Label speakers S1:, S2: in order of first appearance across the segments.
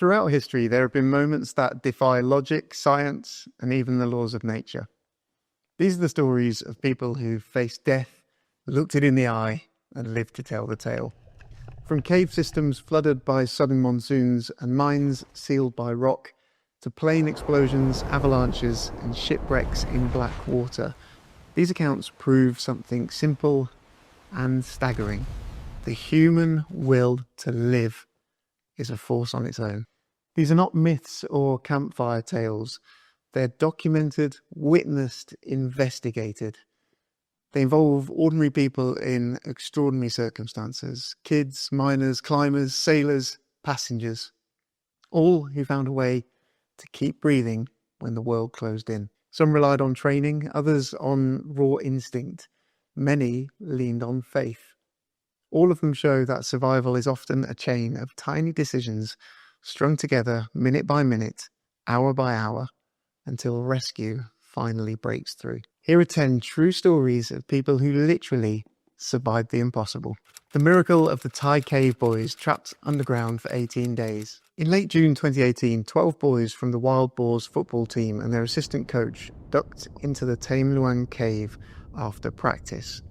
S1: Throughout history, there have been moments that defy logic, science, and even the laws of nature. These are the stories of people who faced death, looked it in the eye, and lived to tell the tale. From cave systems flooded by sudden monsoons and mines sealed by rock, to plane explosions, avalanches, and shipwrecks in black water, these accounts prove something simple and staggering. The human will to live is a force on its own. These are not myths or campfire tales. They're documented, witnessed, investigated. They involve ordinary people in extraordinary circumstances. Kids, miners, climbers, sailors, passengers. All who found a way to keep breathing when the world closed in. Some relied on training, others on raw instinct. Many leaned on faith. All of them show that survival is often a chain of tiny decisions strung together minute by minute, hour by hour, until rescue finally breaks through. Here are 10 true stories of people who literally survived the impossible. The miracle of the Thai cave boys trapped underground for 18 days. In late June 2018, 12 boys from the Wild Boars football team and their assistant coach ducked into the Tham Luang cave after practice.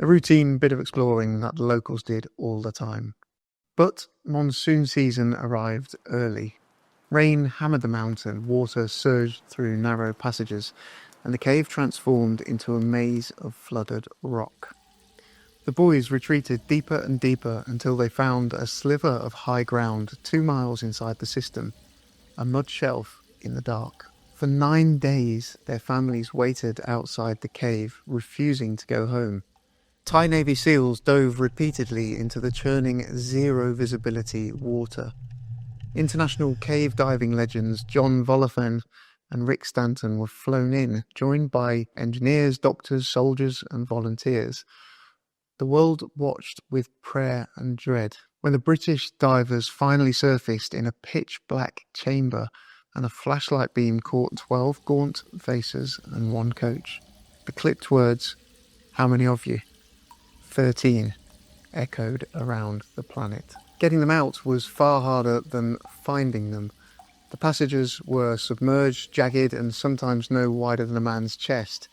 S1: A routine bit of exploring that the locals did all the time. But monsoon season arrived early. Rain hammered the mountain, water surged through narrow passages, and the cave transformed into a maze of flooded rock. The boys retreated deeper and deeper until they found a sliver of high ground 2 miles inside the system, a mud shelf in the dark. For 9 days, their families waited outside the cave, refusing to go home. Thai Navy SEALs dove repeatedly into the churning, zero-visibility water. International cave diving legends John Volofen and Rick Stanton were flown in, joined by engineers, doctors, soldiers, and volunteers. The world watched with prayer and dread when the British divers finally surfaced in a pitch-black chamber and a flashlight beam caught 12 gaunt faces and 1 coach. The clipped words, "How many of you?" 13 echoed around the planet. Getting them out was far harder than finding them. The passages were submerged, jagged, and sometimes no wider than a man's chest.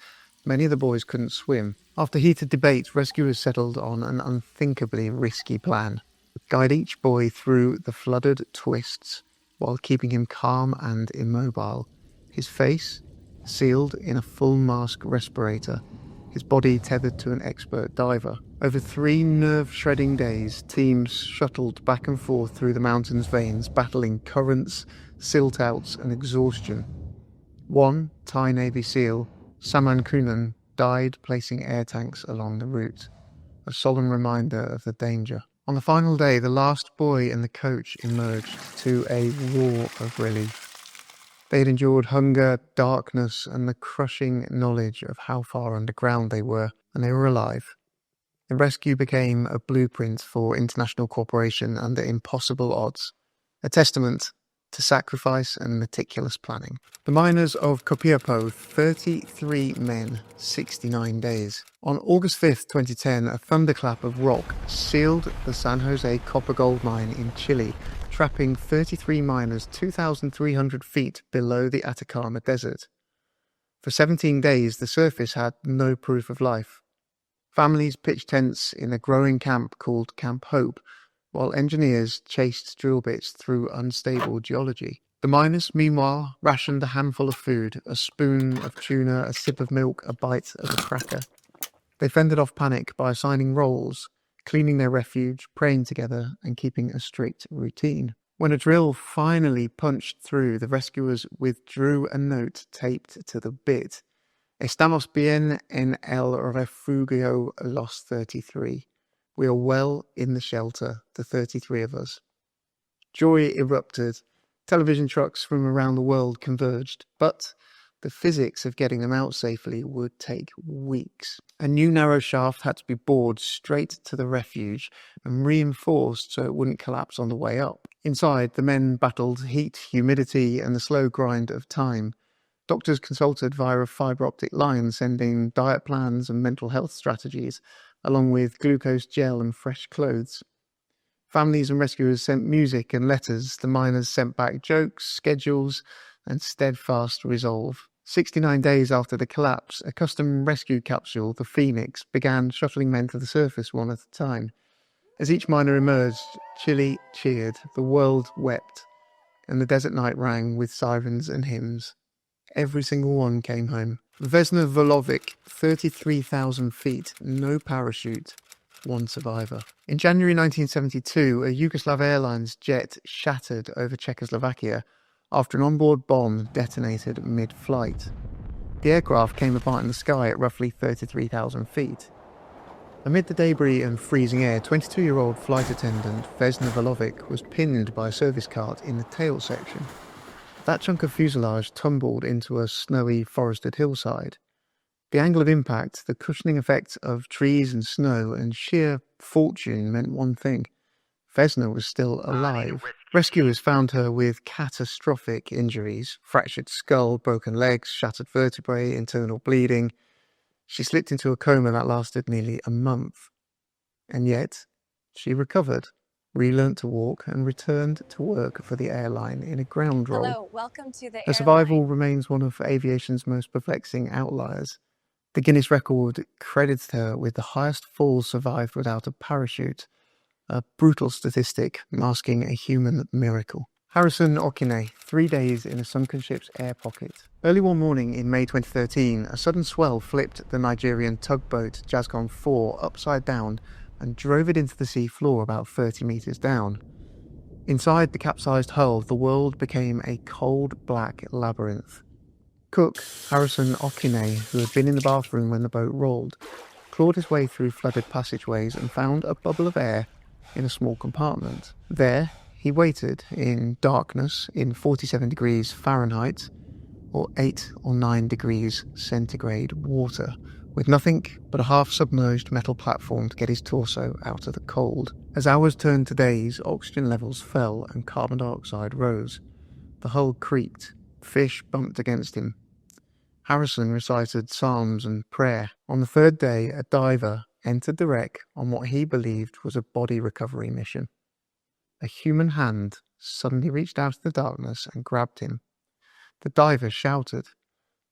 S1: Many of the boys couldn't swim. After heated debate, rescuers settled on an unthinkably risky plan. Guide each boy through the flooded twists while keeping him calm and immobile. His face sealed in a full mask respirator, his body tethered to an expert diver. Over 3 nerve-shredding days, teams shuttled back and forth through the mountain's veins, battling currents, silt-outs, and exhaustion. One Thai Navy SEAL, Saman Kunan, died placing air tanks along the route, a solemn reminder of the danger. On the final day, the last boy and the coach emerged to a roar of relief. They had endured hunger, darkness, and the crushing knowledge of how far underground they were, and they were alive. The rescue became a blueprint for international cooperation under impossible odds, a testament to sacrifice and meticulous planning. The miners of Copiapo, 33 men, 69 days. On August 5th, 2010, a thunderclap of rock sealed the San Jose copper gold mine in Chile, trapping 33 miners 2,300 feet below the Atacama Desert. For 17 days, the surface had no proof of life. Families pitched tents in a growing camp called Camp Hope, while engineers chased drill bits through unstable geology. The miners, meanwhile, rationed a handful of food, a spoon of tuna, a sip of milk, a bite of a cracker. They fended off panic by assigning roles, cleaning their refuge, praying together, and keeping a strict routine. When a drill finally punched through, the rescuers withdrew a note taped to the bit. Estamos bien en el refugio los 33. We are well in the shelter, the 33 of us. Joy erupted. Television trucks from around the world converged, but the physics of getting them out safely would take weeks. A new narrow shaft had to be bored straight to the refuge and reinforced so it wouldn't collapse on the way up. Inside, the men battled heat, humidity, and the slow grind of time. Doctors consulted via a fibre optic line, sending diet plans and mental health strategies, along with glucose gel and fresh clothes. Families and rescuers sent music and letters. The miners sent back jokes, schedules, and steadfast resolve. 69 days after the collapse, a custom rescue capsule, the Phoenix, began shuttling men to the surface one at a time. As each miner emerged, Chile cheered, the world wept, and the desert night rang with sirens and hymns. Every single one came home. Vesna Volovic, 33,000 feet, no parachute, one survivor. In January 1972, a Yugoslav Airlines jet shattered over Czechoslovakia after an onboard bomb detonated mid-flight. The aircraft came apart in the sky at roughly 33,000 feet. Amid the debris and freezing air, 22-year-old flight attendant Vesna Volovic was pinned by a service cart in the tail section. That chunk of fuselage tumbled into a snowy, forested hillside. The angle of impact, the cushioning effect of trees and snow, and sheer fortune meant one thing. Vesna was still alive. Rescuers found her with catastrophic injuries: fractured skull, broken legs, shattered vertebrae, internal bleeding. She slipped into a coma that lasted nearly a month. And yet, she recovered, relearned to walk, and returned to work for the airline in a ground role.
S2: Hello, welcome to the
S1: Her survival remains one of aviation's most perplexing outliers. The Guinness record credits her with the highest fall survived without a parachute, a brutal statistic masking a human miracle. Harrison Okine, 3 days in a sunken ship's air pocket. Early one morning in May 2013, a sudden swell flipped the Nigerian tugboat Jascon 4 upside down and drove it into the sea floor about 30 metres down. Inside the capsized hull, the world became a cold black labyrinth. Cook, Harrison Okine, who had been in the bathroom when the boat rolled, clawed his way through flooded passageways and found a bubble of air in a small compartment. There, he waited in darkness in 47 degrees Fahrenheit or 8 or 9 degrees centigrade water, with nothing but a half-submerged metal platform to get his torso out of the cold. As hours turned to days, oxygen levels fell and carbon dioxide rose. The hull creaked. Fish bumped against him. Harrison recited psalms and prayer. On the third day, a diver entered the wreck on what he believed was a body recovery mission. A human hand suddenly reached out of the darkness and grabbed him. The diver shouted.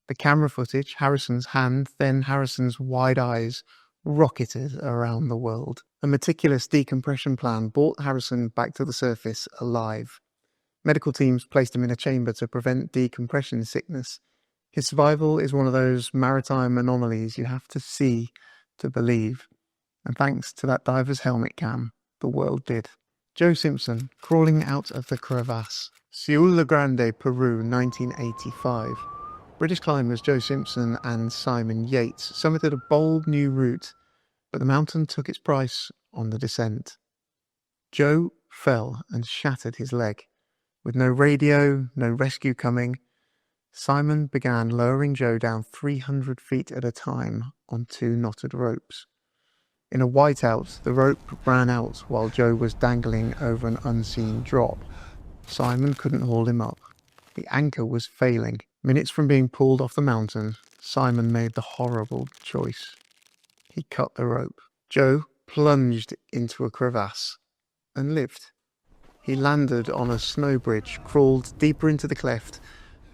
S1: The camera footage, Harrison's hand, then Harrison's wide eyes, rocketed around the world. A meticulous decompression plan brought Harrison back to the surface alive. Medical teams placed him in a chamber to prevent decompression sickness. His survival is one of those maritime anomalies you have to see to believe. And thanks to that diver's helmet cam, the world did. Joe Simpson, crawling out of the crevasse. Ciudad La Grande, Peru, 1985. British climbers Joe Simpson and Simon Yates summited a bold new route, but the mountain took its price on the descent. Joe fell and shattered his leg. With no radio, no rescue coming, Simon began lowering Joe down 300 feet at a time on 2 knotted ropes. In a whiteout, the rope ran out while Joe was dangling over an unseen drop. Simon couldn't haul him up. The anchor was failing. Minutes from being pulled off the mountain, Simon made the horrible choice. He cut the rope. Joe plunged into a crevasse and lived. He landed on a snow bridge, crawled deeper into the cleft,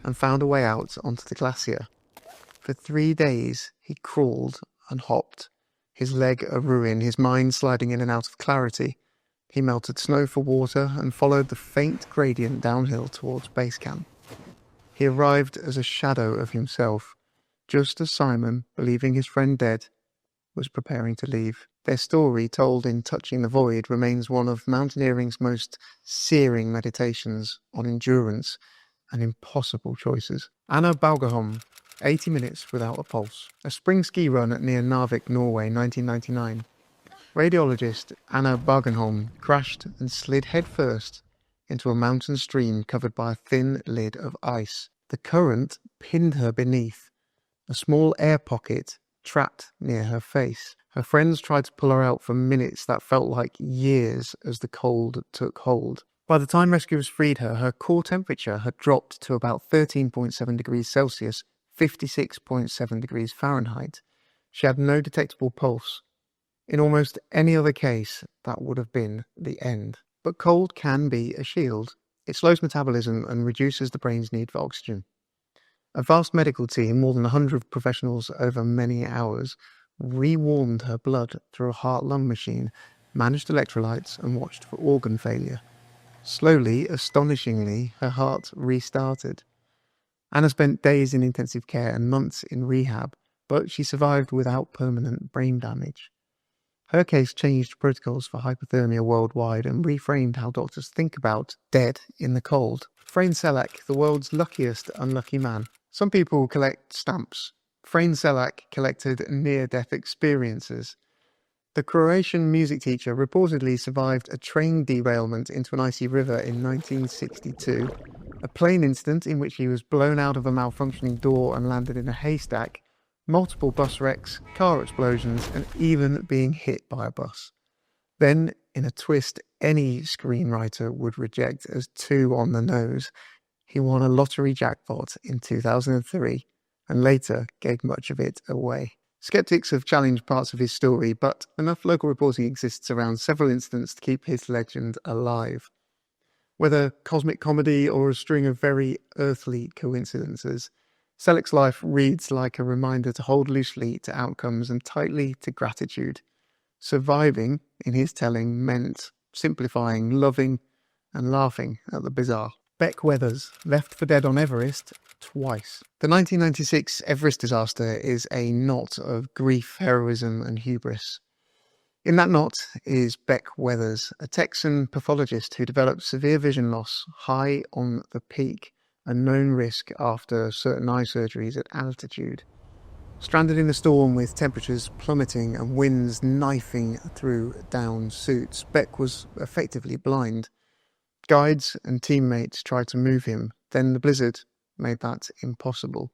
S1: and found a way out onto the glacier. For 3 days, he crawled and hopped, his leg a ruin, his mind sliding in and out of clarity. He melted snow for water and followed the faint gradient downhill towards base camp. He arrived as a shadow of himself, just as Simon, believing his friend dead, was preparing to leave. Their story, told in Touching the Void, remains one of mountaineering's most searing meditations on endurance and impossible choices. Anna Baugerholm, 80 minutes without a pulse. A spring ski run near Narvik, Norway, 1999. Radiologist Anna Baugerholm crashed and slid headfirst into a mountain stream covered by a thin lid of ice. The current pinned her beneath, a small air pocket trapped near her face. Her friends tried to pull her out for minutes that felt like years as the cold took hold. By the time rescuers freed her, her core temperature had dropped to about 13.7 degrees Celsius, 56.7 degrees Fahrenheit. She had no detectable pulse. In almost any other case, that would have been the end. But cold can be a shield. It slows metabolism and reduces the brain's need for oxygen. A vast medical team, more than 100 professionals over many hours, rewarmed her blood through a heart-lung machine, managed electrolytes, and watched for organ failure. Slowly, astonishingly, her heart restarted. Anna spent days in intensive care and months in rehab, but she survived without permanent brain damage. Her case changed protocols for hypothermia worldwide and reframed how doctors think about dead in the cold. Frane Selak, the world's luckiest unlucky man. Some people collect stamps. Frane Selak collected near-death experiences. The Croatian music teacher reportedly survived a train derailment into an icy river in 1962, a plane incident in which he was blown out of a malfunctioning door and landed in a haystack, multiple bus wrecks, car explosions, and even being hit by a bus. Then, in a twist any screenwriter would reject as too on the nose, he won a lottery jackpot in 2003 and later gave much of it away. Skeptics have challenged parts of his story, but enough local reporting exists around several incidents to keep his legend alive. Whether cosmic comedy or a string of very earthly coincidences, Selak's life reads like a reminder to hold loosely to outcomes and tightly to gratitude. Surviving, in his telling, meant simplifying, loving, and laughing at the bizarre. Beck Weathers, left for dead on Everest twice. The 1996 Everest disaster is a knot of grief, heroism, and hubris. In that knot is Beck Weathers, a Texan pathologist who developed severe vision loss high on the peak, a known risk after certain eye surgeries at altitude. Stranded in a storm with temperatures plummeting and winds knifing through down suits, Beck was effectively blind. Guides and teammates tried to move him, then the blizzard made that impossible.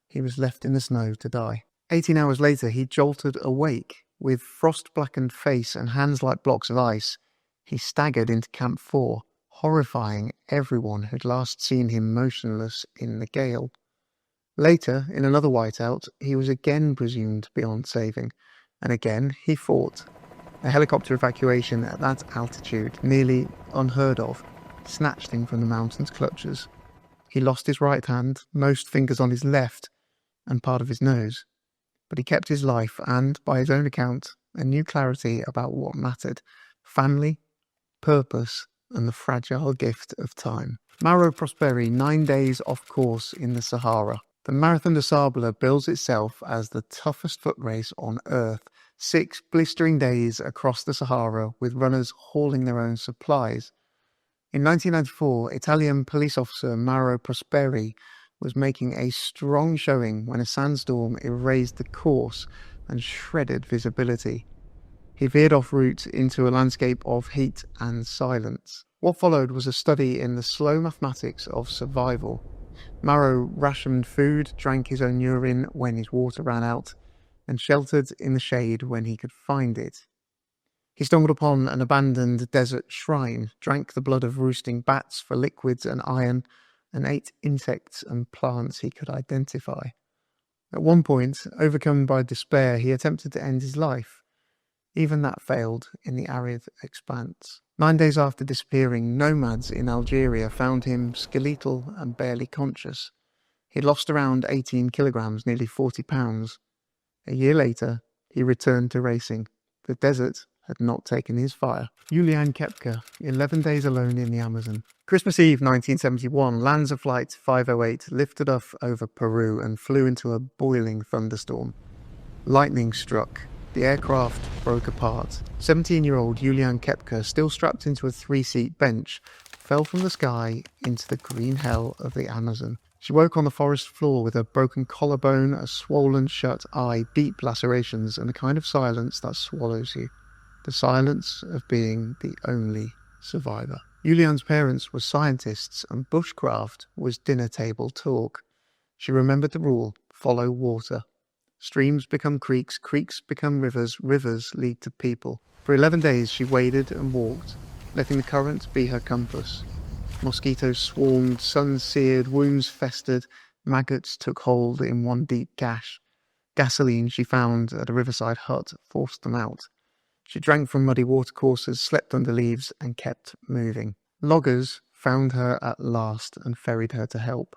S1: He was left in the snow to die. 18 hours later, he jolted awake. With frost-blackened face and hands like blocks of ice, he staggered into Camp 4, horrifying everyone who'd last seen him motionless in the gale. Later, in another whiteout, he was again presumed beyond saving, and again he fought. A helicopter evacuation at that altitude, nearly unheard of, snatched him from the mountain's clutches. He lost his right hand, most fingers on his left, and part of his nose. But he kept his life and, by his own account, a new clarity about what mattered: family, purpose, and the fragile gift of time. Mauro Prosperi, 9 days off course in the Sahara. The Marathon des Sables bills itself as the toughest foot race on Earth. 6 blistering days across the Sahara with runners hauling their own supplies. In 1994, Italian police officer Mauro Prosperi was making a strong showing when a sandstorm erased the course and shredded visibility. He veered off route into a landscape of heat and silence. What followed was a study in the slow mathematics of survival. Mauro rationed food, drank his own urine when his water ran out, and sheltered in the shade when he could find it. He stumbled upon an abandoned desert shrine, drank the blood of roosting bats for liquids and iron, and ate insects and plants he could identify. At one point, overcome by despair, he attempted to end his life. Even that failed in the arid expanse. 9 days after disappearing, nomads in Algeria found him skeletal and barely conscious. He'd lost around 18 kilograms, nearly 40 pounds. A year later, he returned to racing. The desert had not taken his fire. Julian Kepka, 11 days alone in the Amazon. Christmas Eve 1971, Lanza Flight 508 lifted off over Peru and flew into a boiling thunderstorm. Lightning struck. The aircraft broke apart. 17-year-old Julian Kepka, still strapped into a 3-seat bench, fell from the sky into the green hell of the Amazon. She woke on the forest floor with a broken collarbone, a swollen shut eye, deep lacerations, and a kind of silence that swallows you. The silence of being the only survivor. Julian's parents were scientists, and bushcraft was dinner table talk. She remembered the rule: follow water. Streams become creeks, creeks become rivers, rivers lead to people. For 11 days she waded and walked, letting the current be her compass. Mosquitoes swarmed, sun seared, wounds festered, maggots took hold in one deep gash. Gasoline she found at a riverside hut forced them out. She drank from muddy watercourses, slept under leaves, and kept moving. Loggers found her at last and ferried her to help.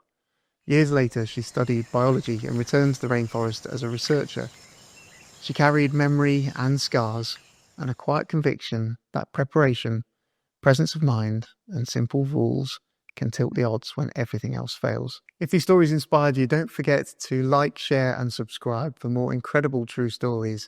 S1: Years later, she studied biology and returned to the rainforest as a researcher. She carried memory and scars, and a quiet conviction that preparation, presence of mind, and simple rules can tilt the odds when everything else fails. If these stories inspired you, don't forget to like, share, and subscribe for more incredible true stories